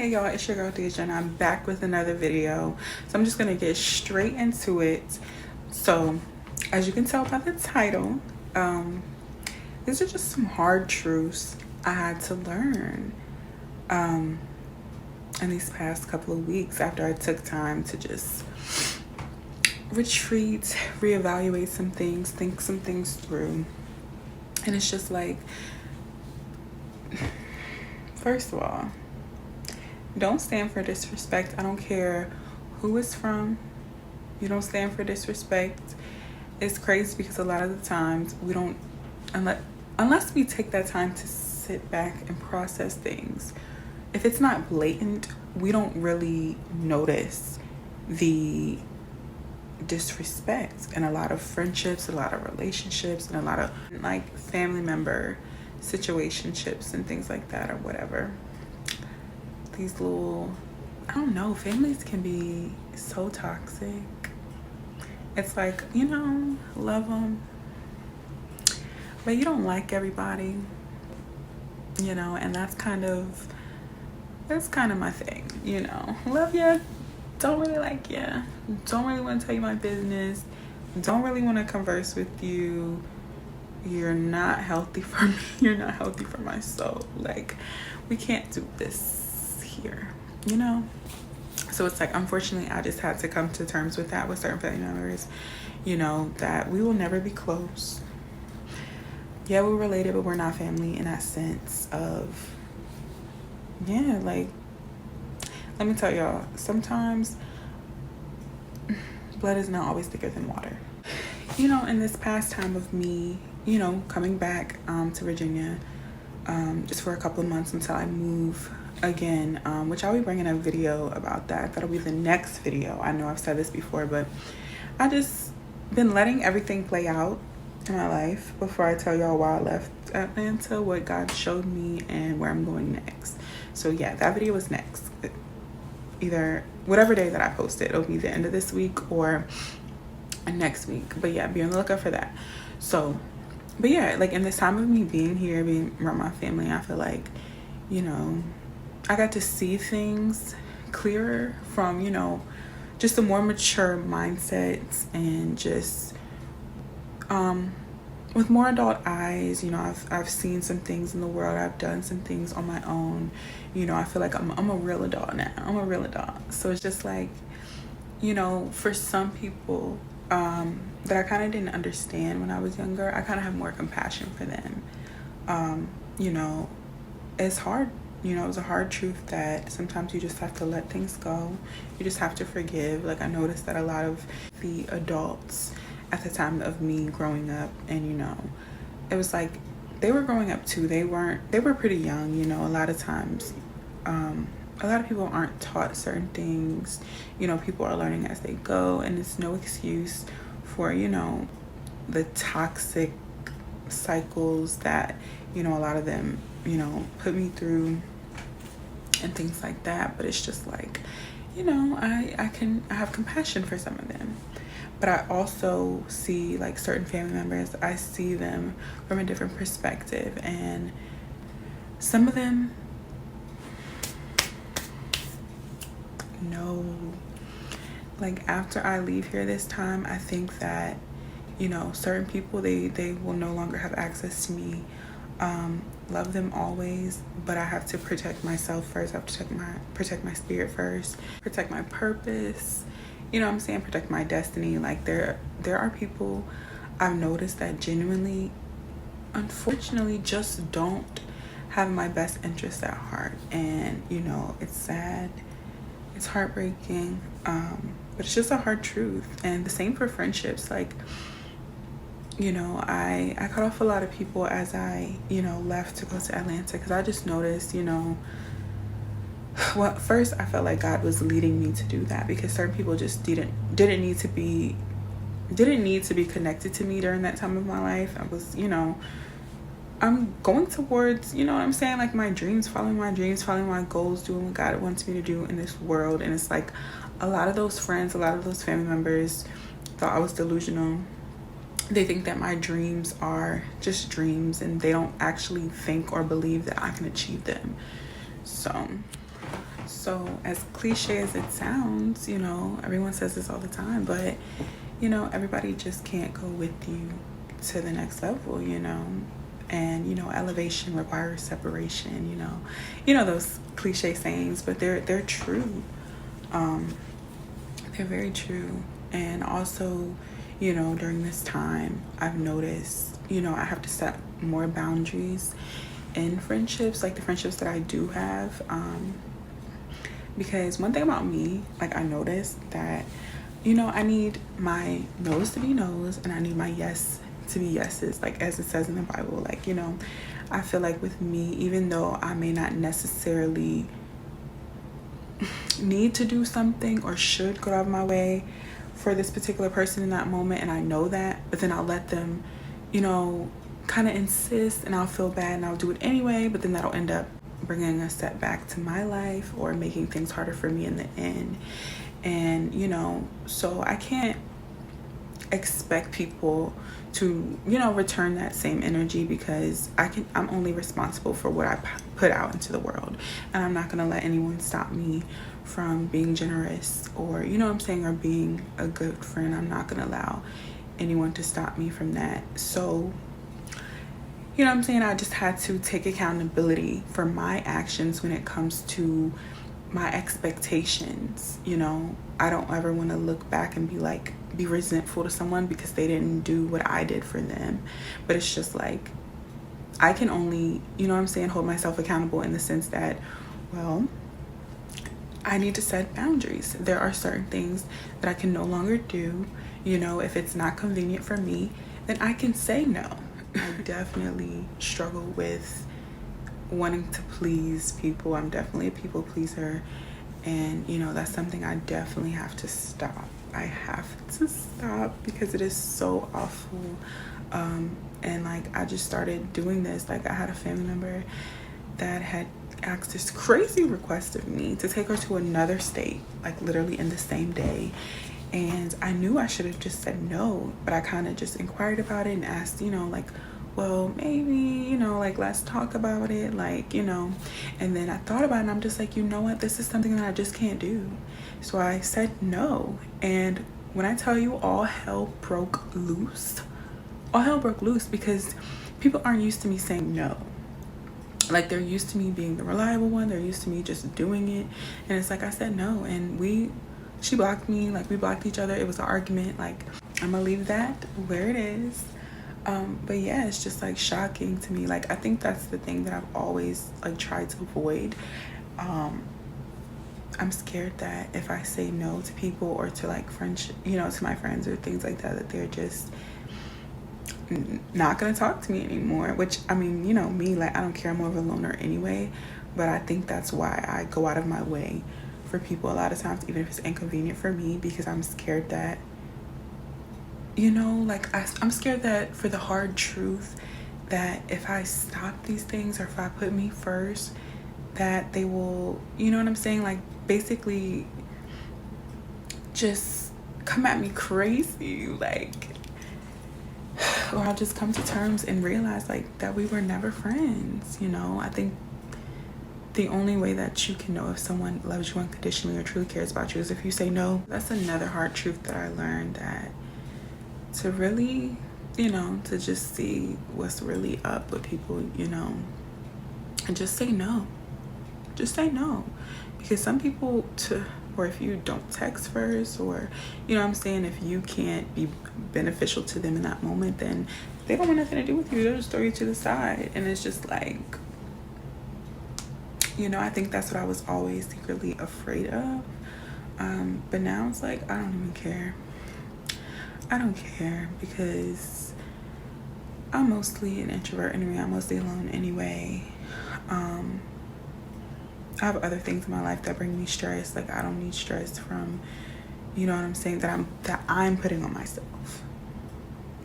Hey y'all, it's your girl Deja and I'm back with another video. So I'm just gonna get straight into it. So as you can tell by the title, these are just some hard truths I had to learn in these past couple of weeks after I took time to just retreat, reevaluate some things, think some things through. And it's just like, first of all, don't stand for disrespect. I don't care who it's from. You don't stand for disrespect. It's crazy because a lot of the times we don't, unless we take that time to sit back and process things, if it's not blatant, we don't really notice the disrespect in a lot of friendships, a lot of relationships, and a lot of like family member situationships and things like that, or whatever. These little, I don't know, families can be so toxic. It's like, you know, love them, but you don't like everybody, you know, and that's kind of my thing, you know. Love you, don't really like you, don't really want to tell you my business, don't really want to converse with you. You're not healthy for me, you're not healthy for my soul. Like, we can't do this here, you know. So it's like, unfortunately, I just had to come to terms with that with certain family members, you know, that we will never be close. Yeah, we're related, but we're not family in that sense of, yeah, like, let me tell y'all, sometimes blood is not always thicker than water. You know, in this past time of me, you know, coming back to Virginia just for a couple of months until I move again, which I'll be bringing a video about that. That'll be the next video. I know I've said this before, but I just been letting everything play out in my life before I tell y'all why I left Atlanta, what God showed me, and where I'm going next. So yeah, that video is next. Either whatever day that I post it, it'll be the end of this week or next week. But yeah, be on the lookout for that. So, but yeah, like in this time of me being here, being around my family, I feel like, you know, I got to see things clearer from, you know, just a more mature mindset and just with more adult eyes. You know, I've seen some things in the world. I've done some things on my own. You know, I feel like I'm a real adult now. I'm a real adult. So it's just like, you know, for some people that I kind of didn't understand when I was younger, I kind of have more compassion for them. You know, it's hard. You know, it's a hard truth that sometimes you just have to let things go. You just have to forgive. Like, I noticed that a lot of the adults at the time of me growing up, and, you know, it was like they were growing up too. They were pretty young, you know. A lot of times, a lot of people aren't taught certain things. You know, people are learning as they go, and it's no excuse for, you know, the toxic cycles that, you know, a lot of them, you know, put me through and things like that. But it's just like, you know, I have compassion for some of them, but I also see like certain family members, I see them from a different perspective, and some of them, no, like after I leave here this time, I think that, you know, certain people, they will no longer have access to me. Love them always, but I have to protect myself first. I have to protect my spirit first, protect my purpose, you know what I'm saying, protect my destiny. Like, there are people I've noticed that genuinely, unfortunately, just don't have my best interest at heart. And, you know, it's sad, it's heartbreaking, but it's just a hard truth. And the same for friendships. Like, you know, I cut off a lot of people as I, you know, left to go to Atlanta, because I just noticed, you know, well, first I felt like God was leading me to do that, because certain people just didn't need to be connected to me during that time of my life. I was, you know, I'm going towards, you know what I'm saying, like my dreams, following my goals, doing what God wants me to do in this world. And it's like a lot of those friends, a lot of those family members thought I was delusional. They think that my dreams are just dreams, and they don't actually think or believe that I can achieve them. So So as cliche as it sounds, you know, everyone says this all the time, but you know, everybody just can't go with you to the next level, you know. And you know, elevation requires separation, you know those cliche sayings, but they're true. They're very true. And also, you know, during this time I've noticed, you know, I have to set more boundaries in friendships, like the friendships that I do have. Because one thing about me, like, I noticed that, you know, I need my no's to be no's and I need my yes to be yeses, like as it says in the Bible. Like, you know, I feel like with me, even though I may not necessarily need to do something or should go out of my way for this particular person in that moment, and I know that, but then I'll let them, you know, kind of insist, and I'll feel bad and I'll do it anyway, but then that'll end up bringing a setback to my life or making things harder for me in the end. And you know, so I can't expect people to, you know, return that same energy, because I'm only responsible for what I put out into the world, and I'm not going to let anyone stop me from being generous, or, you know what I'm saying, or being a good friend. I'm not going to allow anyone to stop me from that. So, you know what I'm saying, I just had to take accountability for my actions when it comes to my expectations. You know, I don't ever want to look back and be resentful to someone because they didn't do what I did for them. But it's just like, I can only, you know what I'm saying, hold myself accountable in the sense that, well, I need to set boundaries. There are certain things that I can no longer do. You know, if it's not convenient for me, then I can say no. I definitely struggle with wanting to please people. I'm definitely a people pleaser, and you know, that's something I definitely have to stop. I have to stop because it is so awful. And like, I just started doing this. Like, I had a family member that had asked this crazy request of me to take her to another state, like literally in the same day. And I knew I should have just said no, but I kind of just inquired about it and asked, you know, like, well, maybe, you know, like, let's talk about it, like, you know. And then I thought about it, and I'm just like, you know what, this is something that I just can't do. So I said no. And when I tell you, all hell broke loose, because people aren't used to me saying no. Like, they're used to me being the reliable one. They're used to me just doing it. And it's like, I said no, and she blocked me. Like, we blocked each other. It was an argument. Like, I'm gonna leave that where it is. But yeah, it's just like shocking to me. Like, I think that's the thing that I've always like tried to avoid. I'm scared that if I say no to people, or to like friendship, you know, to my friends or things like that, that they're just not gonna talk to me anymore. Which, I mean, you know me, like, I don't care, I'm more of a loner anyway. But I think that's why I go out of my way for people a lot of times, even if it's inconvenient for me, because I'm scared that, you know, like, I'm scared that, for the hard truth, that if I stop these things, or if I put me first, that they will, you know what I'm saying, like, basically just come at me crazy, like, or I'll just come to terms and realize, like, that we were never friends, you know. I think the only way that you can know if someone loves you unconditionally or truly cares about you is if you say no. That's another hard truth that I learned, that to really, you know, to just see what's really up with people, you know, and just say no. Just say no. Because some people, or if you don't text first, or, you know what I'm saying, if you can't be beneficial to them in that moment, then they don't want nothing to do with you. They'll just throw you to the side. And it's just like, you know, I think that's what I was always secretly afraid of. But now it's like, I don't even care. I don't care, because I'm mostly an introvert anyway. I'm mostly alone anyway. I have other things in my life that bring me stress. Like, I don't need stress from, you know what I'm saying, that I'm putting on myself.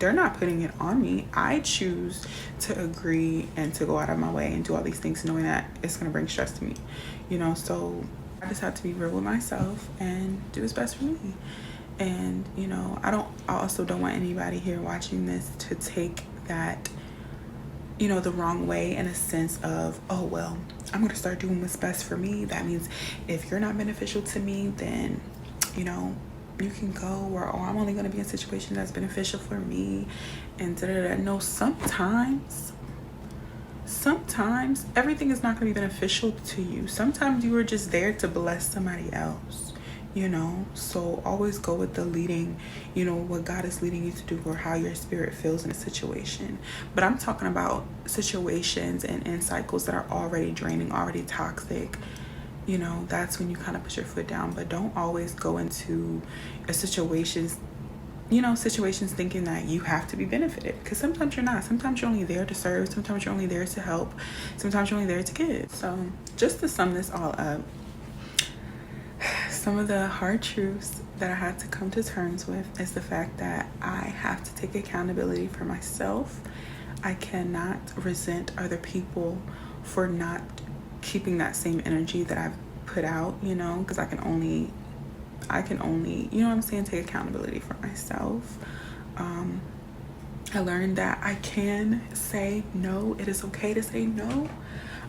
They're not putting it on me. I choose to agree and to go out of my way and do all these things knowing that it's going to bring stress to me, you know. So I just have to be real with myself and do what's best for me. And, you know, I also don't want anybody here watching this to take that, you know, the wrong way, in a sense of, oh, well, I'm going to start doing what's best for me. That means if you're not beneficial to me, then, you know, you can go, or, oh, I'm only going to be in a situation that's beneficial for me, and da-da-da. No, sometimes everything is not going to be beneficial to you. Sometimes you are just there to bless somebody else, you know. So always go with the leading, you know, what God is leading you to do, or how your spirit feels in a situation. But I'm talking about situations and cycles that are already draining, already toxic. You know, that's when you kind of put your foot down. But don't always go into a situations thinking that you have to be benefited, because sometimes you're not. Sometimes you're only there to serve. Sometimes you're only there to help. Sometimes you're only there to give. So just to sum this all up, some of the hard truths that I had to come to terms with is the fact that I have to take accountability for myself. I cannot resent other people for not keeping that same energy that I've put out, you know, because I can only, you know what I'm saying, take accountability for myself. I learned that I can say no. It is okay to say no.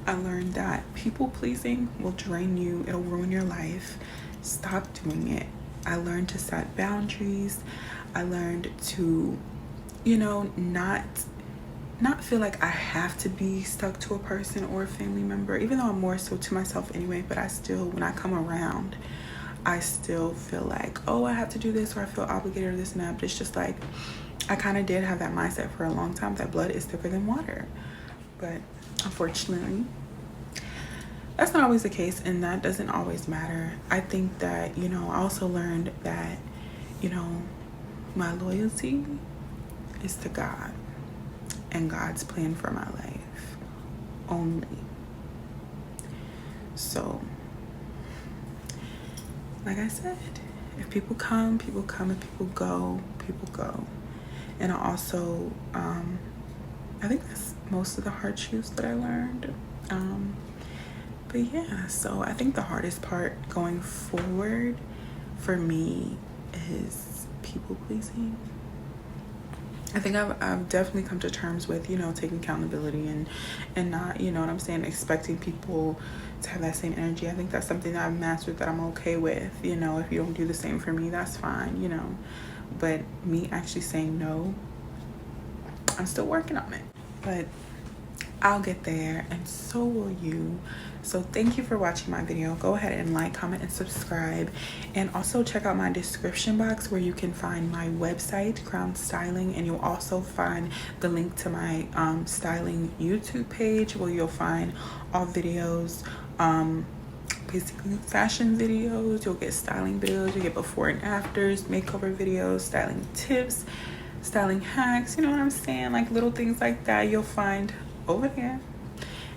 I learned that people pleasing will drain you. It'll ruin your life. Stop doing it. I learned to set boundaries. I learned to, you know, not feel like I have to be stuck to a person or a family member, even though I'm more so to myself anyway. But I still, when I come around, I still feel like, oh, I have to do this, or I feel obligated, or this and that. But it's just like, I kind of did have that mindset for a long time, that blood is thicker than water. But unfortunately, that's not always the case, and that doesn't always matter. I think that, you know, I also learned that, you know, my loyalty is to God and God's plan for my life only. So, like I said, if people come, people come. If people go, people go. And I also, I think that's most of the hard truths that I learned. But yeah, so I think the hardest part going forward for me is people pleasing. I think I've definitely come to terms with, you know, taking accountability and not, you know what I'm saying, expecting people to have that same energy. I think that's something that I've mastered, that I'm okay with. You know, if you don't do the same for me, that's fine, you know. But me actually saying no, I'm still working on it. But I'll get there, and so will you. So thank you for watching my video. Go ahead and like, comment, and subscribe. And also check out my description box where you can find my website, Crown Styling, and you'll also find the link to my styling YouTube page, where you'll find all videos, basically fashion videos. You'll get styling videos, you'll get before and afters, makeover videos, styling tips, styling hacks, you know what I'm saying, like little things like that you'll find over there.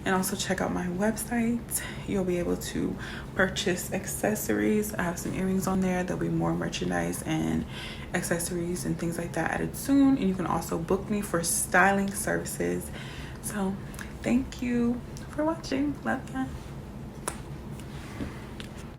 And also check out my website. You'll be able to purchase accessories. I have some earrings on there. There'll be more merchandise and accessories and things like that added soon. And you can also book me for styling services. So thank you for watching. Love ya.